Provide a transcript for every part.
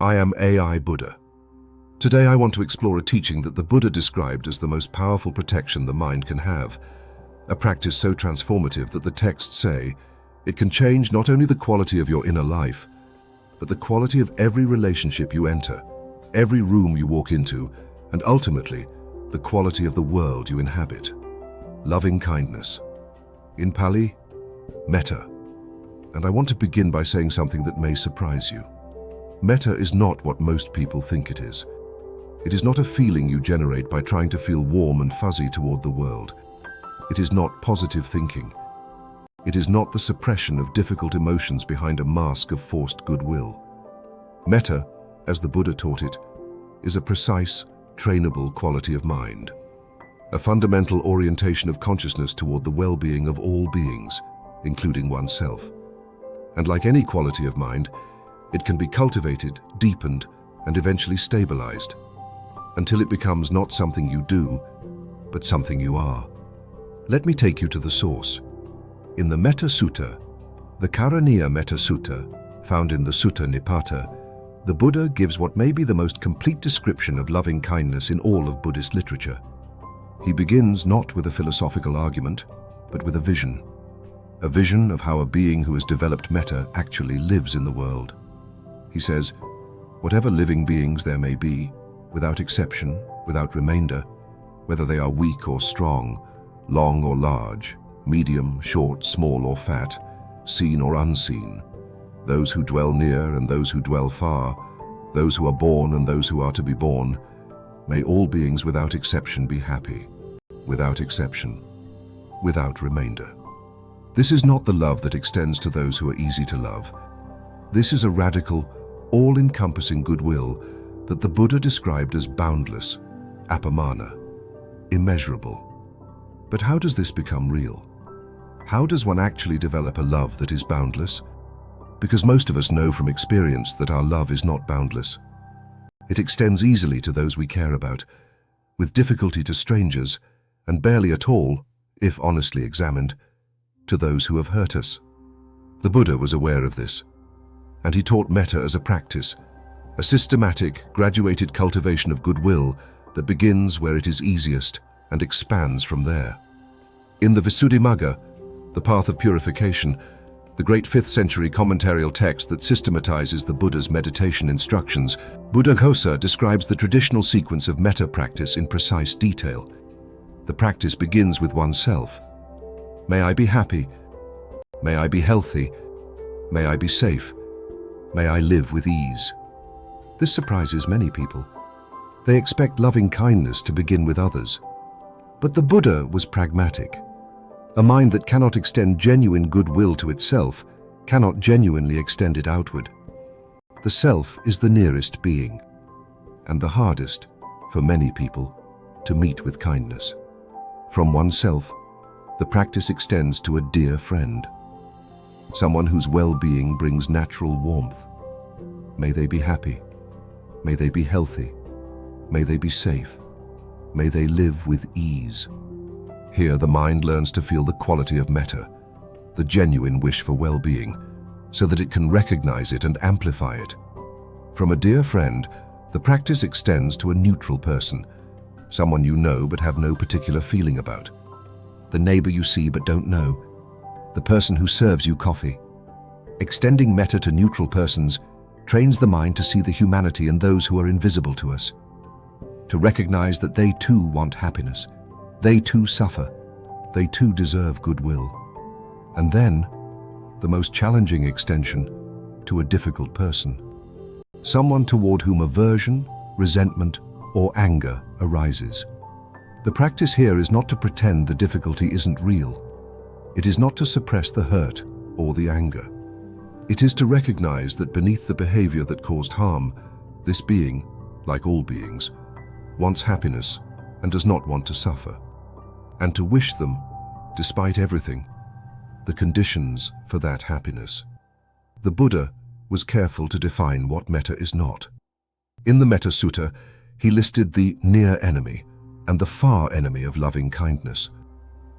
I am AI Buddha. Today I want to explore a teaching that the Buddha described as the most powerful protection the mind can have, a practice so transformative that the texts say it can change not only the quality of your inner life, but the quality of every relationship you enter, every room you walk into, and ultimately, the quality of the world you inhabit. Loving kindness. In Pali, Metta. And I want to begin by saying something that may surprise you. Metta is not what most people think it is. It is not a feeling you generate by trying to feel warm and fuzzy toward the world. It is not positive thinking. It is not the suppression of difficult emotions behind a mask of forced goodwill. Metta, as the Buddha taught it, is a precise, trainable quality of mind, a fundamental orientation of consciousness toward the well-being of all beings, including oneself. And like any quality of mind, it can be cultivated, deepened, and eventually stabilized, until it becomes not something you do, but something you are. Let me take you to the source. In the Metta Sutta, the Metta Sutta, found in the Sutta Nipata, the Buddha gives what may be the most complete description of loving kindness in all of Buddhist literature. He begins not with a philosophical argument, but with a vision of how a being who has developed metta actually lives in the world. He says, whatever living beings there may be, without exception, without remainder, whether they are weak or strong, long or large, medium, short, small or fat, seen or unseen, those who dwell near and those who dwell far, those who are born and those who are to be born, may all beings without exception be happy, without exception, without remainder. This is not the love that extends to those who are easy to love. This is a radical, all-encompassing goodwill that the Buddha described as boundless, apamana, immeasurable. But how does this become real? How does one actually develop a love that is boundless? Because most of us know from experience that our love is not boundless. It extends easily to those we care about, with difficulty to strangers, and barely at all, if honestly examined, to those who have hurt us. The Buddha was aware of this, and he taught metta as a practice, a systematic, graduated cultivation of goodwill that begins where it is easiest and expands from there. In the Visuddhimagga, the path of purification, the great 5th century commentarial text that systematizes the Buddha's meditation instructions, Buddhaghosa describes the traditional sequence of metta practice in precise detail. The practice begins with oneself. May I be happy. May I be healthy. May I be safe. May I live with ease. This surprises many people. They expect loving kindness to begin with others. But the Buddha was pragmatic. A mind that cannot extend genuine goodwill to itself cannot genuinely extend it outward. The self is the nearest being, and the hardest, for many people, to meet with kindness. From oneself, the practice extends to a dear friend, someone whose well-being brings natural warmth. May they be happy. May they be healthy. May they be safe. May they live with ease. Here the mind learns to feel the quality of metta, the genuine wish for well-being, so that it can recognize it and amplify it. From a dear friend, the practice extends to a neutral person, someone you know but have no particular feeling about. The neighbor you see but don't know, the person who serves you coffee. Extending metta to neutral persons trains the mind to see the humanity in those who are invisible to us, to recognize that they too want happiness, they too suffer, they too deserve goodwill. And then, the most challenging extension, to a difficult person, someone toward whom aversion, resentment, or anger arises. The practice here is not to pretend the difficulty isn't real. It is not to suppress the hurt or the anger. It is to recognize that beneath the behavior that caused harm, this being, like all beings, wants happiness and does not want to suffer, and to wish them, despite everything, the conditions for that happiness. The Buddha was careful to define what metta is not. In the Metta Sutta, he listed the near enemy and the far enemy of loving kindness.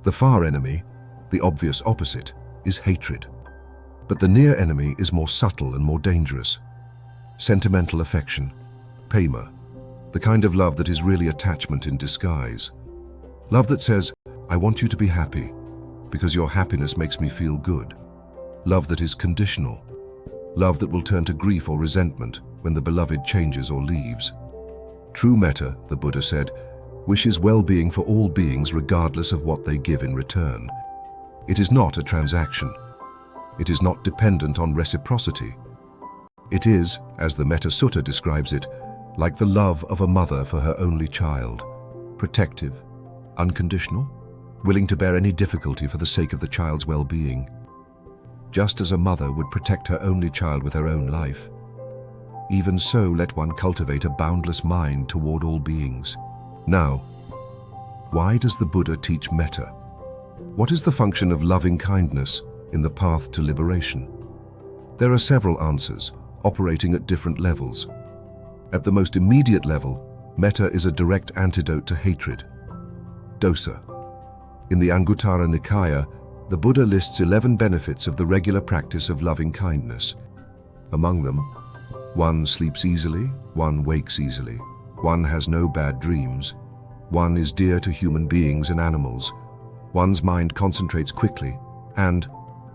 The far enemy, the obvious opposite, is hatred. But the near enemy is more subtle and more dangerous. sentimental affection, prema, the kind of love that is really attachment in disguise. Love that says, I want you to be happy, because your happiness makes me feel good. Love that is conditional. Love that will turn to grief or resentment when the beloved changes or leaves. True metta, the Buddha said, wishes well-being for all beings regardless of what they give in return. It is not a transaction. It is not dependent on reciprocity. It is, as the Metta Sutta describes it, like the love of a mother for her only child, protective, unconditional, willing to bear any difficulty for the sake of the child's well-being. Just as a mother would protect her only child with her own life, even so let one cultivate a boundless mind toward all beings. Now, why does the Buddha teach metta? What is the function of loving kindness in the path to liberation? There are several answers, operating at different levels. At the most immediate level, metta is a direct antidote to hatred, dosa. In the Anguttara Nikaya, the Buddha lists 11 benefits of the regular practice of loving kindness. Among them, 1 sleeps easily, 1 wakes easily, 1 has no bad dreams, 1 is dear to human beings and animals, one's mind concentrates quickly, and,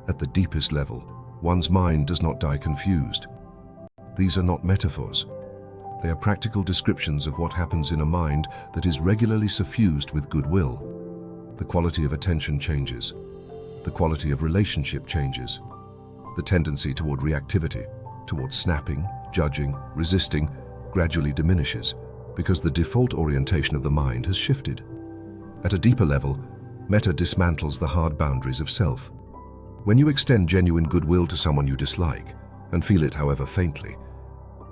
at the deepest level, one's mind does not die confused. These are not metaphors. They are practical descriptions of what happens in a mind that is regularly suffused with goodwill. The quality of attention changes. The quality of relationship changes. The tendency toward reactivity, toward snapping, judging, resisting, gradually diminishes because the default orientation of the mind has shifted. At a deeper level, metta dismantles the hard boundaries of self. When you extend genuine goodwill to someone you dislike, and feel it however faintly,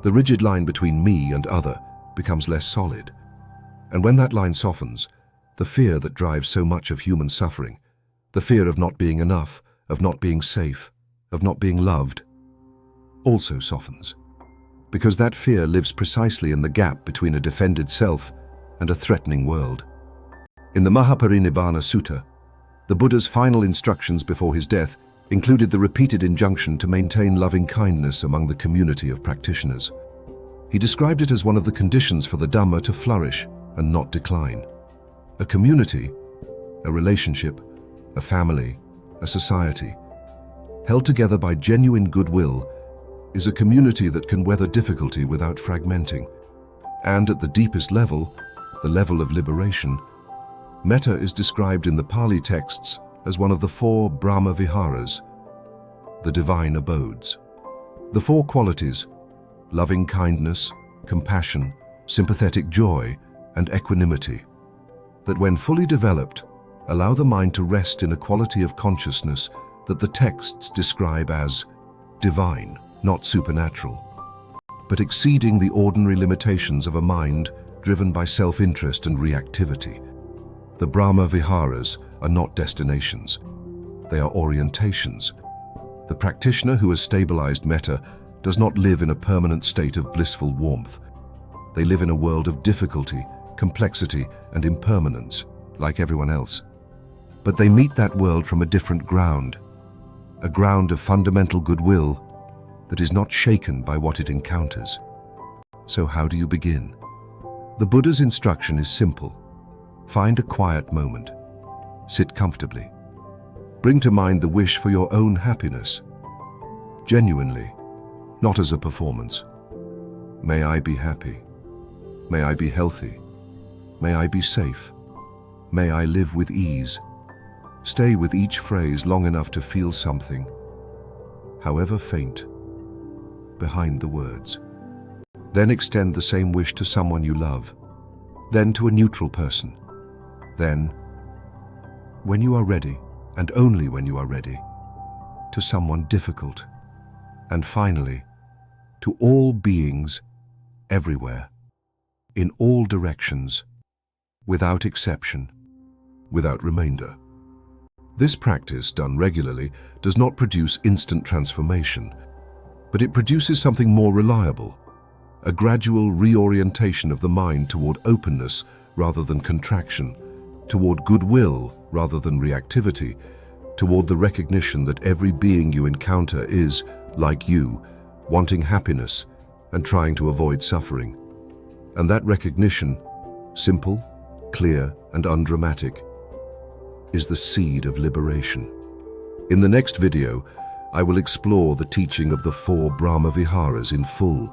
the rigid line between me and other becomes less solid. And when that line softens, the fear that drives so much of human suffering, the fear of not being enough, of not being safe, of not being loved, also softens. Because that fear lives precisely in the gap between a defended self and a threatening world. In the Mahaparinibbana Sutta, the Buddha's final instructions before his death included the repeated injunction to maintain loving kindness among the community of practitioners. He described it as one of the conditions for the Dharma to flourish and not decline. A community, a relationship, a family, a society, held together by genuine goodwill, is a community that can weather difficulty without fragmenting. And at the deepest level, the level of liberation, metta is described in the Pali texts as one of the 4 Brahma Viharas, the divine abodes. The 4 qualities, loving kindness, compassion, sympathetic joy, and equanimity, that when fully developed, allow the mind to rest in a quality of consciousness that the texts describe as divine, not supernatural, but exceeding the ordinary limitations of a mind driven by self-interest and reactivity. The Brahma Viharas are not destinations. They are orientations. The practitioner who has stabilized metta does not live in a permanent state of blissful warmth. They live in a world of difficulty, complexity, and impermanence, like everyone else. But they meet that world from a different ground, a ground of fundamental goodwill that is not shaken by what it encounters. So how do you begin? The Buddha's instruction is simple. Find a quiet moment. Sit comfortably. Bring to mind the wish for your own happiness. Genuinely, not as a performance. May I be happy. May I be healthy. May I be safe. May I live with ease. Stay with each phrase long enough to feel something, however faint, behind the words. Then extend the same wish to someone you love, then to a neutral person, then, when you are ready, and only when you are ready, to someone difficult, and finally, to all beings, everywhere, in all directions, without exception, without remainder. This practice, done regularly, does not produce instant transformation, but it produces something more reliable, a gradual reorientation of the mind toward openness rather than contraction, toward goodwill rather than reactivity, toward the recognition that every being you encounter is, like you, wanting happiness, and trying to avoid suffering. And that recognition, simple, clear, and undramatic, is the seed of liberation. In the next video, I will explore the teaching of the 4 Brahma Viharas in full: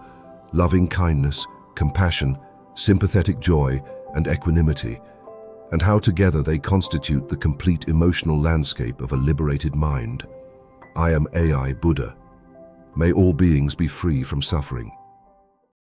loving kindness, compassion, sympathetic joy, and equanimity, and how together they constitute the complete emotional landscape of a liberated mind. I am AI Buddha. May all beings be free from suffering.